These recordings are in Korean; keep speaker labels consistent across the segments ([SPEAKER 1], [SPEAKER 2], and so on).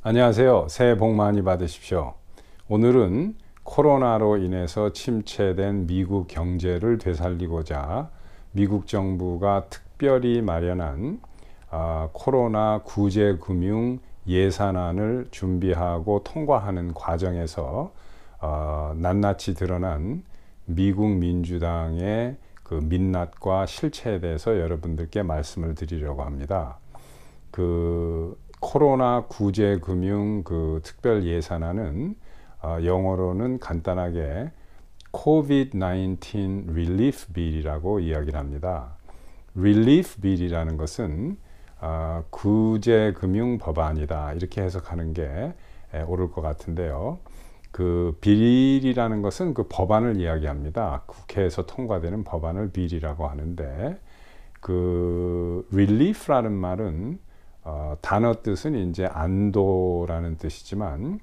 [SPEAKER 1] 안녕하세요. 새해 복 많이 받으십시오. 오늘은 코로나로 인해서 침체된 미국 경제를 되살리고자 미국 정부가 특별히 마련한 코로나 구제금융 예산안을 준비하고 통과하는 과정에서 낱낱이 드러난 미국 민주당의 그 민낯과 실체에 대해서 여러분들께 말씀을 드리려고 합니다. 코로나 구제금융 특별 예산안은 영어로는 간단하게 COVID-19 Relief Bill이라고 이야기를 합니다. Relief Bill이라는 것은 구제금융 법안이다 이렇게 해석하는 게 옳을 것 같은데요. 그 빌이라는 것은 그 법안을 이야기합니다. 국회에서 통과되는 법안을 빌이라고 하는데 그 relief라는 말은 단어 뜻은 이제 안도라는 뜻이지만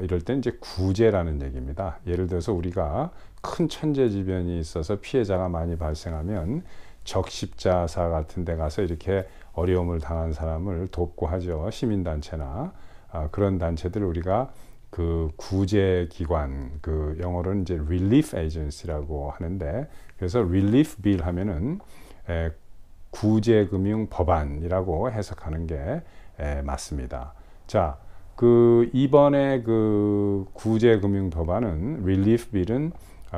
[SPEAKER 1] 이럴 땐 이제 구제라는 얘기입니다. 예를 들어서 우리가 큰 천재지변이 있어서 피해자가 많이 발생하면 적십자사 같은 데 가서 이렇게 어려움을 당한 사람을 돕고 하죠. 시민단체나 그런 단체들을 우리가 그 구제기관, 그 영어로는 이제 relief agency라고 하는데, 그래서 relief bill 하면은 구제금융 법안이라고 해석하는 게 맞습니다. 자, 이번에 그 구제금융 법안은 relief bill은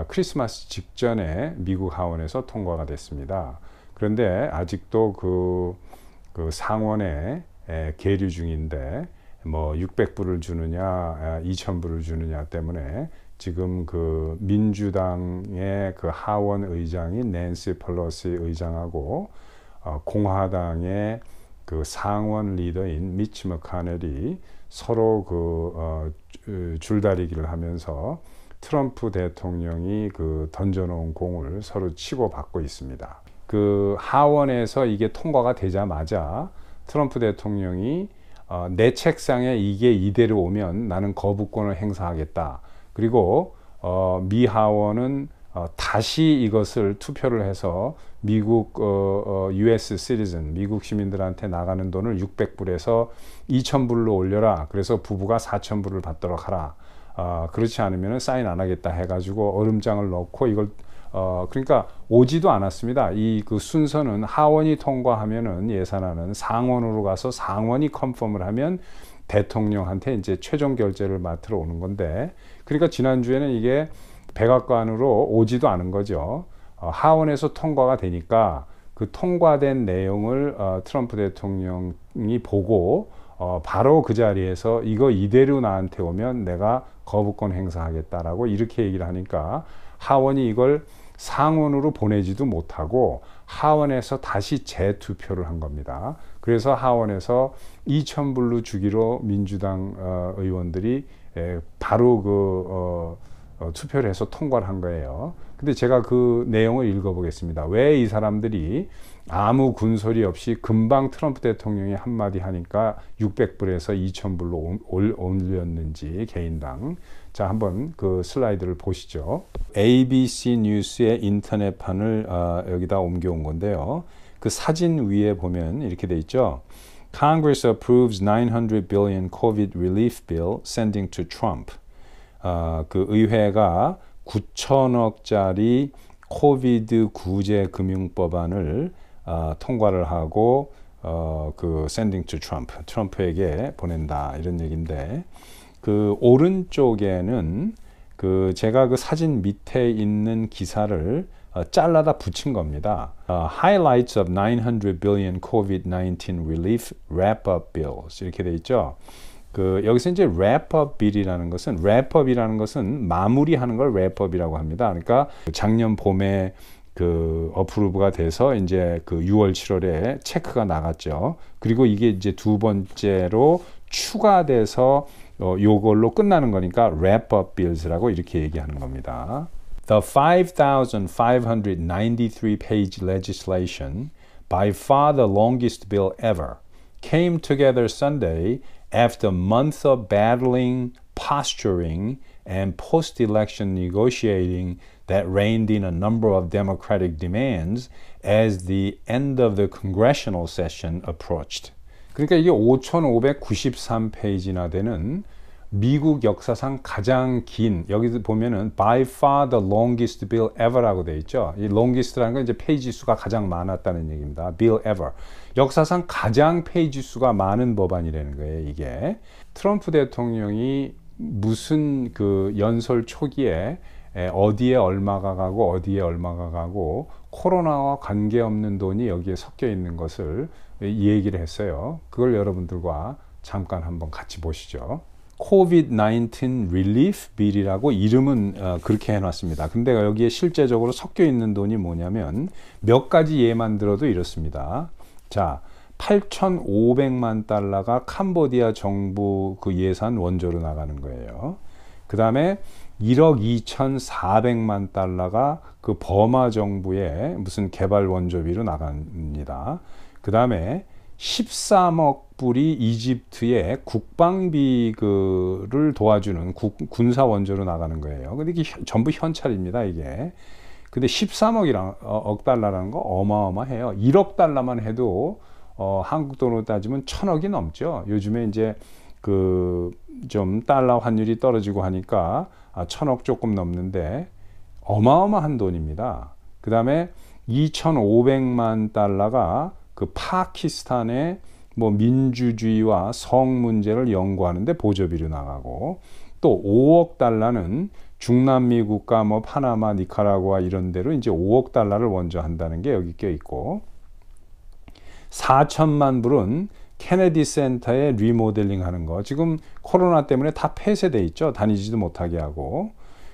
[SPEAKER 1] 크리스마스 직전에 미국 하원에서 통과가 됐습니다. 그런데 아직도 그 상원에 계류 중인데 뭐 600불을 주느냐 2000불을 주느냐 때문에 지금 그 민주당의 그 하원 의장인 낸시 펠로시 의장하고 공화당의 그 상원 리더인 미치 머카넬이 서로 줄다리기를 하면서 트럼프 대통령이 그 던져놓은 공을 서로 치고받고 있습니다. 그 하원에서 이게 통과가 되자마자 트럼프 대통령이 내 책상에 이게 이대로 오면 나는 거부권을 행사하겠다. 그리고 미 하원은 다시 이것을 투표를 해서 미국 US citizen, 미국 시민들한테 나가는 돈을 600불에서 2000불로 올려라. 그래서 부부가 4000불을 받도록 하라. 그렇지 않으면 사인 안 하겠다 해가지고 얼음장을 넣고 이걸 그러니까 오지도 않았습니다. 그 순서는 하원이 통과하면은 예산안은 상원으로 가서 상원이 컨펌을 하면 대통령한테 이제 최종 결재를 맡으러 오는 건데, 그러니까 지난주에는 이게 백악관으로 오지도 않은 거죠. 하원에서 통과가 되니까 그 통과된 내용을 트럼프 대통령이 보고 바로 그 자리에서 이거 이대로 나한테 오면 내가 거부권 행사하겠다라고 이렇게 얘기를 하니까 하원이 이걸 상원으로 보내지도 못하고 하원에서 다시 재투표를 한 겁니다. 그래서 하원에서 2000불로 주기로 민주당 의원들이 바로 투표를 해서 통과를 한 거예요. 근데 제가 그 내용을 읽어보겠습니다. 왜 이 사람들이 아무 군소리 없이 금방 트럼프 대통령이 한마디 하니까 600불에서 2000불로 올렸는지 개인당. 자, 한번 그 슬라이드를 보시죠. ABC 뉴스의 인터넷판을 여기다 옮겨온 건데요. 그 사진 위에 보면 이렇게 돼 있죠. Congress approves 900 billion COVID relief bill sending to Trump. 그 의회가 9천억짜리 코비드 구제 금융법안을 통과를 하고 그 sending to Trump, 트럼프에게 보낸다 이런 얘기인데, 그 오른쪽에는 그 제가 그 사진 밑에 있는 기사를 잘라다 붙인 겁니다. Highlights of 900 billion COVID-19 relief wrap-up bills 이렇게 돼 있죠. 여기서 이제 wrap-up bill이라는 것은, wrap-up이라는 것은 마무리하는 걸 wrap-up이라고 합니다. 그러니까 작년 봄에 그 어프로브가 돼서 이제 그 6월, 7월에 체크가 나갔죠. 그리고 이게 이제 두 번째로 추가돼서 요걸로 끝나는 거니까 wrap-up bills라고 이렇게 얘기하는 겁니다. The 5,593 page legislation, by far the longest bill ever, came together Sunday after months of battling, posturing, and post-election negotiating that reined in a number of Democratic demands as the end of the congressional session approached. 그러니까 이게 5,593페이지나 되는 미국 역사상 가장 긴, 여기서 보면은 by far the longest bill ever라고 되어 있죠. 이 longest라는 건 이제 페이지 수가 가장 많았다는 얘기입니다. bill ever. 역사상 가장 페이지 수가 많은 법안이라는 거예요, 이게. 트럼프 대통령이 무슨 그 연설 초기에 어디에 얼마가 가고 어디에 얼마가 가고 코로나와 관계없는 돈이 여기에 섞여 있는 것을 이 얘기를 했어요. 그걸 여러분들과 잠깐 한번 같이 보시죠. COVID-19 Relief Bill이라고 이름은 그렇게 해놨습니다. 근데 여기에 실제적으로 섞여 있는 돈이 뭐냐면 몇 가지 예만 들어도 이렇습니다. 자, 8,500만 달러가 캄보디아 정부 그 예산 원조로 나가는 거예요. 그 다음에 1억 2,400만 달러가 그 버마 정부의 무슨 개발 원조비로 나갑니다. 그 다음에 13억 불이 이집트의 국방비를 도와주는 군사 원조로 나가는 거예요. 근데 이게 전부 현찰입니다, 이게. 근데 13억이랑 억 달러라는 거 어마어마해요. 1억 달러만 해도 한국 돈으로 따지면 1,000억이 넘죠. 요즘에 이제 그 좀 달러 환율이 떨어지고 하니까 1,000억 조금 넘는데 어마어마한 돈입니다. 그 다음에 2,500만 달러가 그 파키스탄의 뭐 민주주의와 성 문제를 연구하는데 보조비로 나가고, 또 5억 달러는 중남미 국가 뭐 파나마, 니카라구아 이런 데로 이제 5억 달러를 원조한다는 게 여기 껴 있고, 4천만 불은 케네디 센터에 리모델링 하는 거, 지금 코로나 때문에 다 폐쇄돼 있죠. 다니지도 못하게 하고.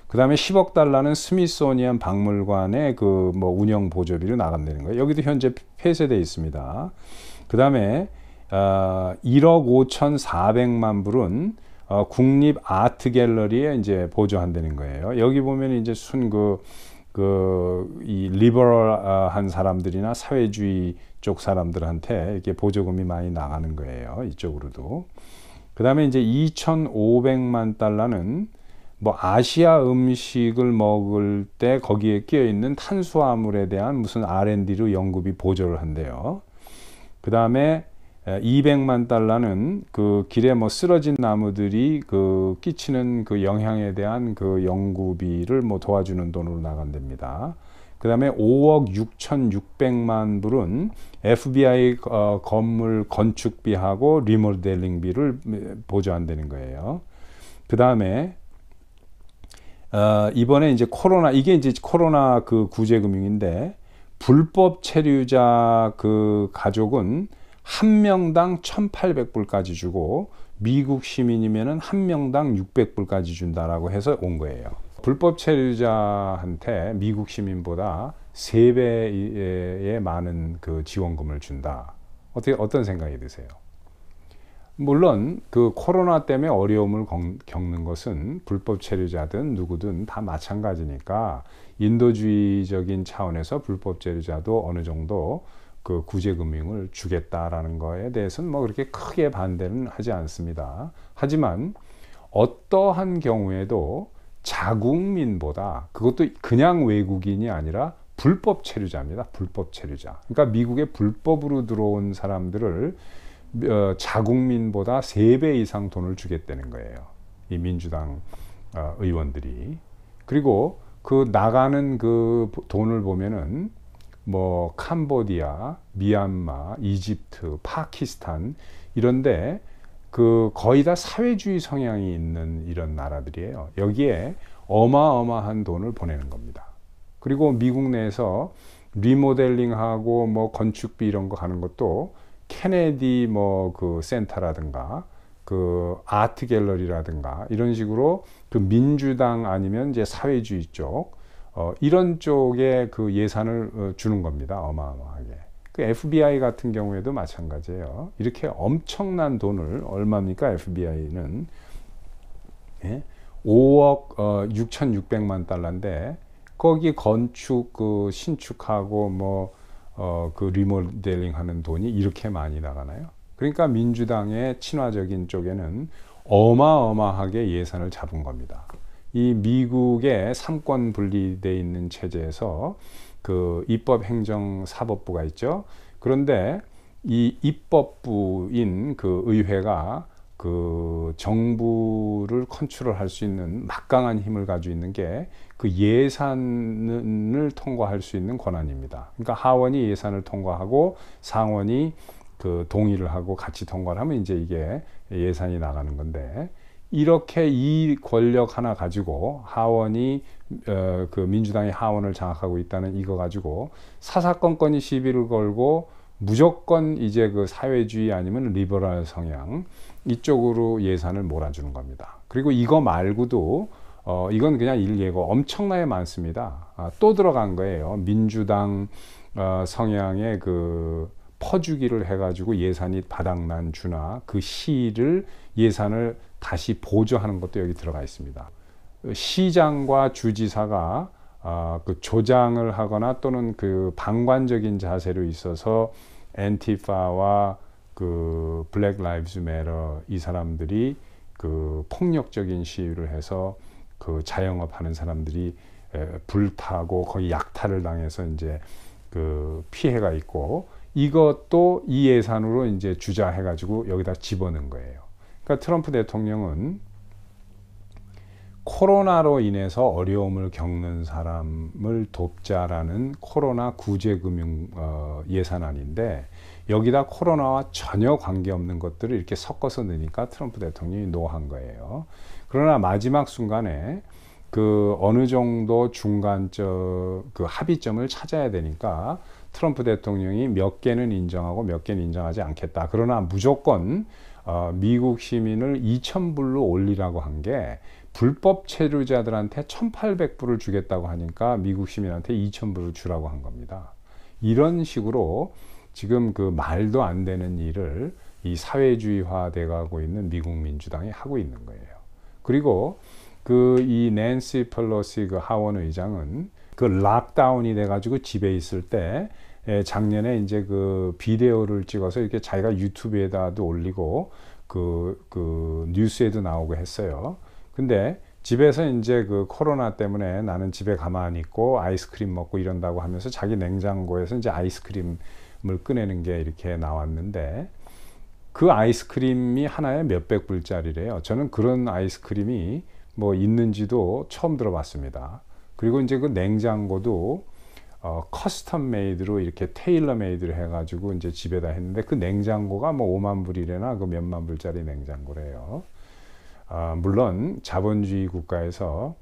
[SPEAKER 1] 그 다음에 10억 달러는 스미소니안 박물관의 그 뭐 운영 보조비로 나간다는 거예요. 여기도 현재 폐쇄돼 있습니다. 그 다음에 1억 5,400만 불은 국립 아트 갤러리에 이제 보조한다는 거예요. 여기 보면 이제 이 리버럴한 사람들이나 사회주의 쪽 사람들한테 이렇게 보조금이 많이 나가는 거예요. 이쪽으로도. 그 다음에 이제 2,500만 달러는 뭐 아시아 음식을 먹을 때 거기에 끼어 있는 탄수화물에 대한 무슨 R&D로 연구비 보조를 한대요. 그 다음에 200만 달러는 그 길에 뭐 쓰러진 나무들이 그 끼치는 그 영향에 대한 그 연구비를 뭐 도와주는 돈으로 나간답니다. 그 다음에 5억 6,600만 불은 FBI 건물 건축비하고 리모델링비를 보조한다는 거예요. 그 다음에 이번에 이제 이게 이제 코로나 그 구제금융인데, 불법 체류자 그 가족은 한 명당 1,800불까지 주고, 미국 시민이면은 한 명당 600불까지 준다라고 해서 온 거예요. 불법 체류자한테 미국 시민보다 3배의 많은 그 지원금을 준다. 어떤 생각이 드세요? 물론 그 코로나 때문에 어려움을 겪는 것은 불법 체류자든 누구든 다 마찬가지니까 인도주의적인 차원에서 불법 체류자도 어느 정도 그 구제금융을 주겠다라는 거에 대해서는 뭐 그렇게 크게 반대는 하지 않습니다. 하지만 어떠한 경우에도 자국민보다, 그것도 그냥 외국인이 아니라 불법 체류자입니다. 불법 체류자. 그러니까 미국에 불법으로 들어온 사람들을 자국민보다 3배 이상 돈을 주겠다는 거예요. 이 민주당 의원들이. 그리고 그 나가는 그 돈을 보면은 뭐 캄보디아, 미얀마, 이집트, 파키스탄 이런데 그 거의 다 사회주의 성향이 있는 이런 나라들이에요. 여기에 어마어마한 돈을 보내는 겁니다. 그리고 미국 내에서 리모델링하고 뭐 건축비 이런 거 하는 것도 케네디 뭐 그 센터라든가 그 아트 갤러리라든가 이런 식으로 그 민주당 아니면 이제 사회주의 쪽 이런 쪽에 그 예산을 주는 겁니다. 어마어마하게. 그 FBI 같은 경우에도 마찬가지예요. 이렇게 엄청난 돈을, 얼마입니까? FBI는 5억 6,600만 달러인데 거기 건축 그 신축하고 뭐 그 리모델링 하는 돈이 이렇게 많이 나가나요? 그러니까 민주당의 친화적인 쪽에는 어마어마하게 예산을 잡은 겁니다. 이 미국의 삼권 분리되어 있는 체제에서 그 입법, 행정, 사법부가 있죠. 그런데 이 입법부인 그 의회가 그 정부를 컨트롤할 수 있는 막강한 힘을 가지고 있는 게 그 예산을 통과할 수 있는 권한입니다. 그러니까 하원이 예산을 통과하고 상원이 그 동의를 하고 같이 통과를 하면 이제 이게 예산이 나가는 건데, 이렇게 이 권력 하나 가지고 하원이 그 민주당이 하원을 장악하고 있다는 이거 가지고 사사건건이 시비를 걸고 무조건 이제 그 사회주의 아니면 리버럴 성향 이쪽으로 예산을 몰아주는 겁니다. 그리고 이거 말고도 이건 그냥 일례고 엄청나게 많습니다. 또 들어간 거예요. 민주당 성향의 그 퍼주기를 해가지고 예산이 바닥난 주나 그 시를 예산을 다시 보조하는 것도 여기 들어가 있습니다. 시장과 주지사가 그 조장을 하거나 또는 그 방관적인 자세로 있어서 엔티파와 그 블랙 라이브즈 매터 이 사람들이 그 폭력적인 시위를 해서 그 자영업 하는 사람들이 불타고 거의 약탈을 당해서 이제 그 피해가 있고, 이것도 이 예산으로 이제 주자해 가지고 여기다 집어넣은 거예요. 그러니까 트럼프 대통령은 코로나로 인해서 어려움을 겪는 사람을 돕자라는 코로나 구제금융 예산안인데, 여기다 코로나와 전혀 관계없는 것들을 이렇게 섞어서 넣으니까 트럼프 대통령이 노한 거예요. 그러나 마지막 순간에 그 어느 정도 중간적 그 합의점을 찾아야 되니까 트럼프 대통령이 몇 개는 인정하고 몇 개는 인정하지 않겠다. 그러나 무조건 미국 시민을 2,000불로 올리라고 한 게 불법 체류자들한테 1,800불을 주겠다고 하니까 미국 시민한테 2,000불을 주라고 한 겁니다. 이런 식으로 지금 그 말도 안 되는 일을 이 사회주의화 돼가고 있는 미국 민주당이 하고 있는 거예요. 그리고 그 이 낸시 펠로시 그 하원 의장은 그 락다운이 돼가지고 집에 있을 때 작년에 이제 그 비디오를 찍어서 이렇게 자기가 유튜브에다도 올리고 그 뉴스에도 나오고 했어요. 근데 집에서 이제 그 코로나 때문에 나는 집에 가만히 있고 아이스크림 먹고 이런다고 하면서 자기 냉장고에서 이제 아이스크림을 꺼내는 게 이렇게 나왔는데, 그 아이스크림이 하나에 몇백 불짜리래요. 저는 그런 아이스크림이 뭐 있는지도 처음 들어봤습니다. 그리고 이제 그 냉장고도 커스텀 메이드로 이렇게 테일러 메이드를 해가지고 이제 집에다 했는데, 그 냉장고가 뭐 5만 불이래나 그 몇만 불짜리 냉장고래요. 물론 자본주의 국가에서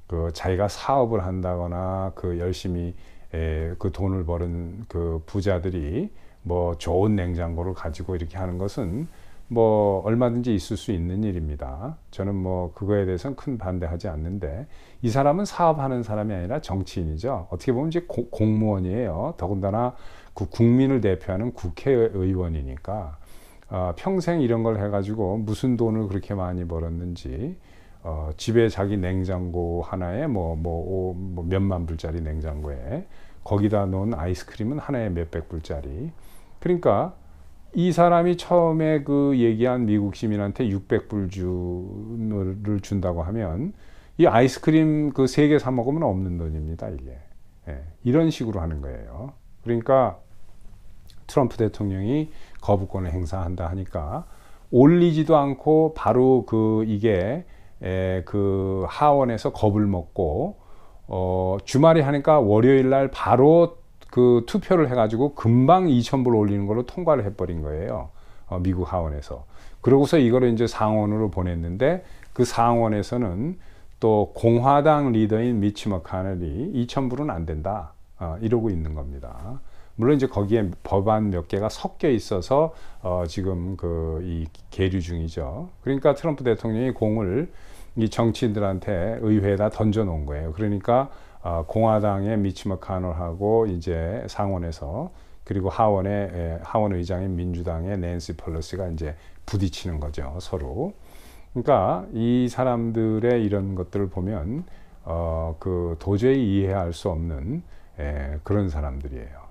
[SPEAKER 1] 그 자기가 사업을 한다거나 그 열심히 그 돈을 버는 그 부자들이 뭐 좋은 냉장고를 가지고 이렇게 하는 것은 뭐 얼마든지 있을 수 있는 일입니다. 저는 뭐 그거에 대해서는 큰 반대하지 않는데, 이 사람은 사업하는 사람이 아니라 정치인이죠. 어떻게 보면 이제 공무원이에요. 더군다나 그 국민을 대표하는 국회의원이니까 평생 이런 걸 해가지고 무슨 돈을 그렇게 많이 벌었는지, 집에 자기 냉장고 하나에 뭐 몇만 불짜리 냉장고에 거기다 놓은 아이스크림은 하나에 몇백 불짜리. 그러니까 이 사람이 처음에 그 얘기한 미국 시민한테 600불 를 준다고 하면 이 아이스크림 그 3개 사 먹으면 없는 돈입니다, 이게. 이런 식으로 하는 거예요. 그러니까 트럼프 대통령이 거부권을 행사한다 하니까 올리지도 않고 바로 그 이게 그 하원에서 겁을 먹고 주말에 하니까 월요일 날 바로 그 투표를 해가지고 금방 2,000불 올리는 걸로 통과를 해버린 거예요. 미국 하원에서. 그러고서 이거를 이제 상원으로 보냈는데, 그 상원에서는 또 공화당 리더인 미치 머카넬이 2,000불은 안 된다, 이러고 있는 겁니다. 물론 이제 거기에 법안 몇 개가 섞여 있어서 지금 이 계류 중이죠. 그러니까 트럼프 대통령이 공을 이 정치인들한테 의회에다 던져 놓은 거예요. 그러니까 공화당의 미치 머카넬하고 이제 상원에서, 그리고 하원 의장인 민주당의 낸시 펠로시가 이제 부딪히는 거죠, 서로. 그러니까 이 사람들의 이런 것들을 보면 그 도저히 이해할 수 없는 그런 사람들이에요.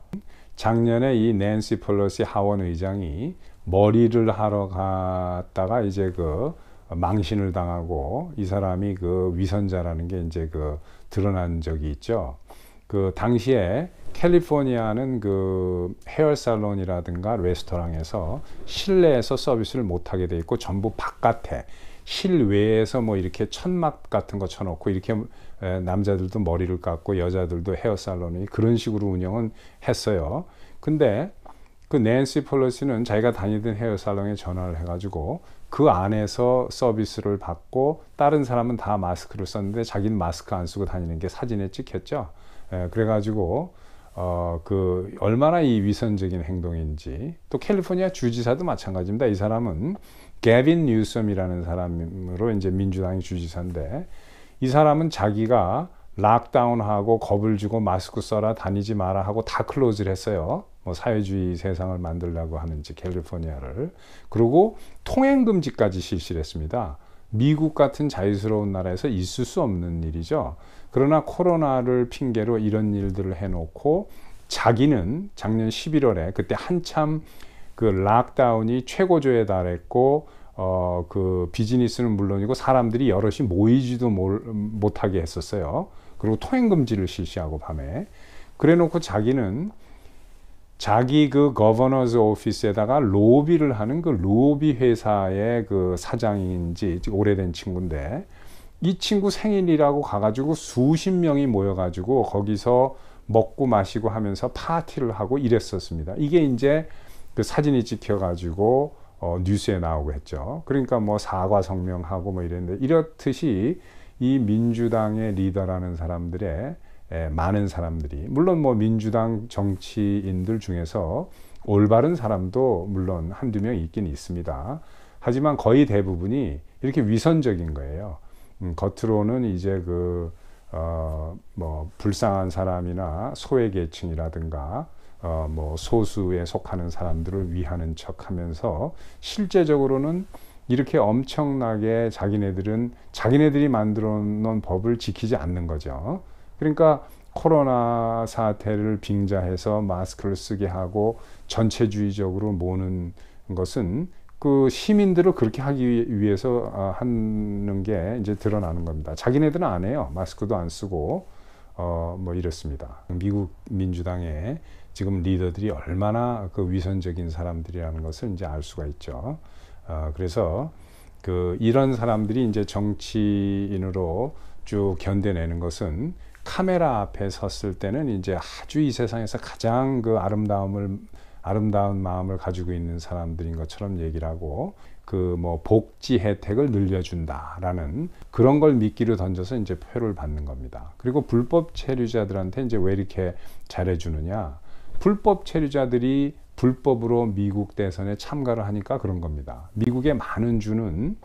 [SPEAKER 1] 작년에 이 낸시 펠로시 하원 의장이 머리를 하러 갔다가 이제 그 망신을 당하고 이 사람이 그 위선자라는 게 이제 그 드러난 적이 있죠. 그 당시에 캘리포니아는 그 헤어 살론이라든가 레스토랑에서 실내에서 서비스를 못하게 돼 있고 전부 바깥에 실외에서 뭐 이렇게 천막 같은 거 쳐놓고 이렇게 남자들도 머리를 깎고 여자들도 헤어 살론이 그런 식으로 운영은 했어요. 근데 그 낸시 펠로시는 자기가 다니던 헤어 살롱에 전화를 해가지고 그 안에서 서비스를 받고 다른 사람은 다 마스크를 썼는데 자기는 마스크 안 쓰고 다니는 게 사진에 찍혔죠. 그래가지고 그 얼마나 이 위선적인 행동인지. 또 캘리포니아 주지사도 마찬가지입니다. 이 사람은 게빈 뉴섬이라는 사람으로 이제 민주당의 주지사인데 이 사람은 자기가 락다운하고 겁을 주고 마스크 써라 다니지 마라 하고 다 클로즈를 했어요. 뭐 사회주의 세상을 만들려고 하는지 캘리포니아를. 그리고 통행금지까지 실시를 했습니다. 미국 같은 자유스러운 나라에서 있을 수 없는 일이죠. 그러나 코로나를 핑계로 이런 일들을 해놓고 자기는 작년 11월에 그때 한참 그 락다운이 최고조에 달했고 그 비즈니스는 물론이고 사람들이 여럿이 모이지도 못하게 했었어요. 그리고 통행금지를 실시하고 밤에. 그래 놓고 자기는 자기 그 거버너즈 오피스에다가 로비를 하는 그 로비 회사의 그 사장인지 오래된 친구인데 이 친구 생일이라고 가가지고 수십 명이 모여가지고 거기서 먹고 마시고 하면서 파티를 하고 이랬었습니다. 이게 이제 그 사진이 찍혀가지고 뉴스에 나오고 했죠. 그러니까 뭐 사과 성명하고 뭐 이랬는데 이렇듯이 이 민주당의 리더라는 사람들의 많은 사람들이 물론 뭐 민주당 정치인들 중에서 올바른 사람도 물론 한두 명 있긴 있습니다. 하지만 거의 대부분이 이렇게 위선적인 거예요. 겉으로는 이제 뭐 불쌍한 사람이나 소외계층이라든가 뭐 소수에 속하는 사람들을 위하는 척하면서 실제적으로는 이렇게 엄청나게 자기네들이 만들어 놓은 법을 지키지 않는 거죠. 그러니까 코로나 사태를 빙자해서 마스크를 쓰게 하고 전체주의적으로 모는 것은 그 시민들을 그렇게 하기 위해서 하는 게 이제 드러나는 겁니다. 자기네들은 안 해요. 마스크도 안 쓰고 뭐 이렇습니다. 미국 민주당의 지금 리더들이 얼마나 그 위선적인 사람들이라는 것을 이제 알 수가 있죠. 그래서 이런 사람들이 이제 정치인으로 쭉 견뎌내는 것은 카메라 앞에 섰을 때는 이제 아주 이 세상에서 가장 그 아름다운 마음을 가지고 있는 사람들인 것처럼 얘기를 하고 뭐 복지 혜택을 늘려준다라는 그런 걸 미끼로 던져서 이제 표를 받는 겁니다. 그리고 불법 체류자들한테 이제 왜 이렇게 잘해주느냐? 불법 체류자들이 불법으로 미국 대선에 참가를 하니까 그런 겁니다. 미국의 많은 주는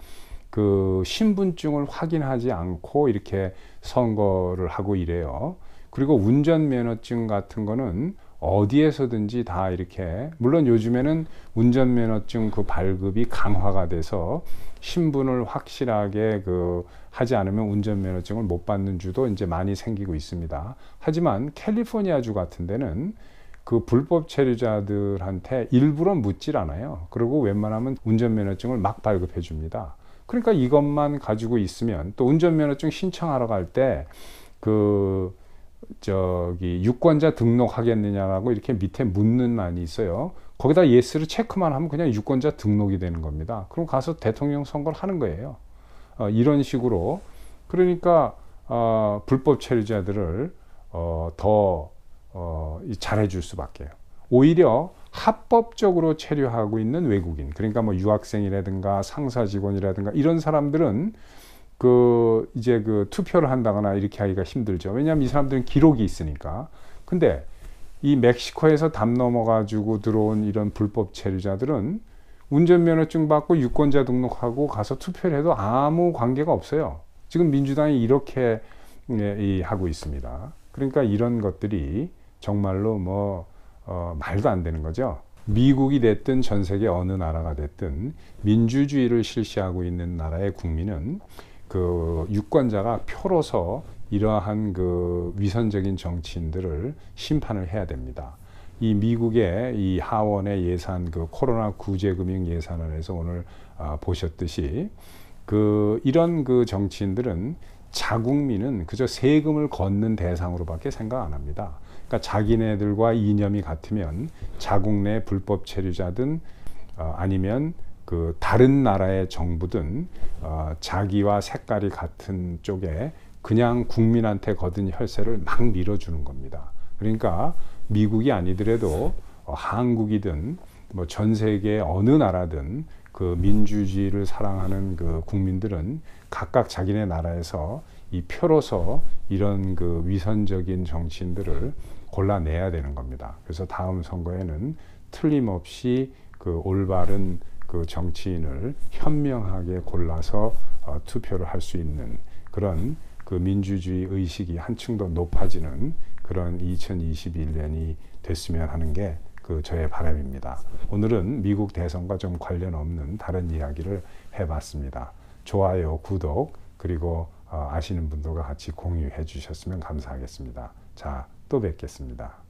[SPEAKER 1] 그 신분증을 확인하지 않고 이렇게 선거를 하고 이래요. 그리고 운전면허증 같은 거는 어디에서든지 다 이렇게 물론 요즘에는 운전면허증 그 발급이 강화가 돼서 신분을 확실하게 하지 않으면 운전면허증을 못 받는 주도 이제 많이 생기고 있습니다. 하지만 캘리포니아주 같은 데는 그 불법 체류자들한테 일부러 묻질 않아요. 그리고 웬만하면 운전면허증을 막 발급해 줍니다. 그러니까 이것만 가지고 있으면 또 운전면허증 신청하러 갈 때 유권자 등록하겠느냐라고 이렇게 밑에 묻는欄이 있어요. 거기다 예스를 체크만 하면 그냥 유권자 등록이 되는 겁니다. 그럼 가서 대통령 선거를 하는 거예요. 이런 식으로 그러니까 불법 체류자들을 더 잘해줄 수밖에요. 오히려 합법적으로 체류하고 있는 외국인, 그러니까 뭐 유학생이라든가 상사 직원이라든가 이런 사람들은 이제 투표를 한다거나 이렇게 하기가 힘들죠. 왜냐하면 이 사람들은 기록이 있으니까. 근데 이 멕시코에서 담 넘어가지고 들어온 이런 불법 체류자들은 운전면허증 받고 유권자 등록하고 가서 투표를 해도 아무 관계가 없어요. 지금 민주당이 이렇게 하고 있습니다. 그러니까 이런 것들이 정말로 말도 안 되는 거죠. 미국이 됐든 전 세계 어느 나라가 됐든 민주주의를 실시하고 있는 나라의 국민은 유권자가 표로서 이러한 위선적인 정치인들을 심판을 해야 됩니다. 이 미국의 이 하원의 예산 코로나 구제금융 예산을 해서 오늘 보셨듯이 이런 정치인들은 자국민은 그저 세금을 걷는 대상으로밖에 생각 안 합니다. 그러니까 자기네들과 이념이 같으면 자국 내 불법 체류자든 아니면 그 다른 나라의 정부든 자기와 색깔이 같은 쪽에 그냥 국민한테 거둔 혈세를 막 밀어주는 겁니다. 그러니까 미국이 아니더라도 한국이든 뭐 전 세계 어느 나라든 그 민주주의를 사랑하는 그 국민들은 각각 자기네 나라에서 이 표로서 이런 그 위선적인 정치인들을 골라내야 되는 겁니다. 그래서 다음 선거에는 틀림없이 그 올바른 그 정치인을 현명하게 골라서 투표를 할 수 있는 그런 그 민주주의 의식이 한층 더 높아지는 그런 2021년이 됐으면 하는 게 그 저의 바람입니다. 오늘은 미국 대선과 좀 관련 없는 다른 이야기를 해봤습니다. 좋아요, 구독, 그리고 아시는 분들과 같이 공유해 주셨으면 감사하겠습니다. 자, 또 뵙겠습니다.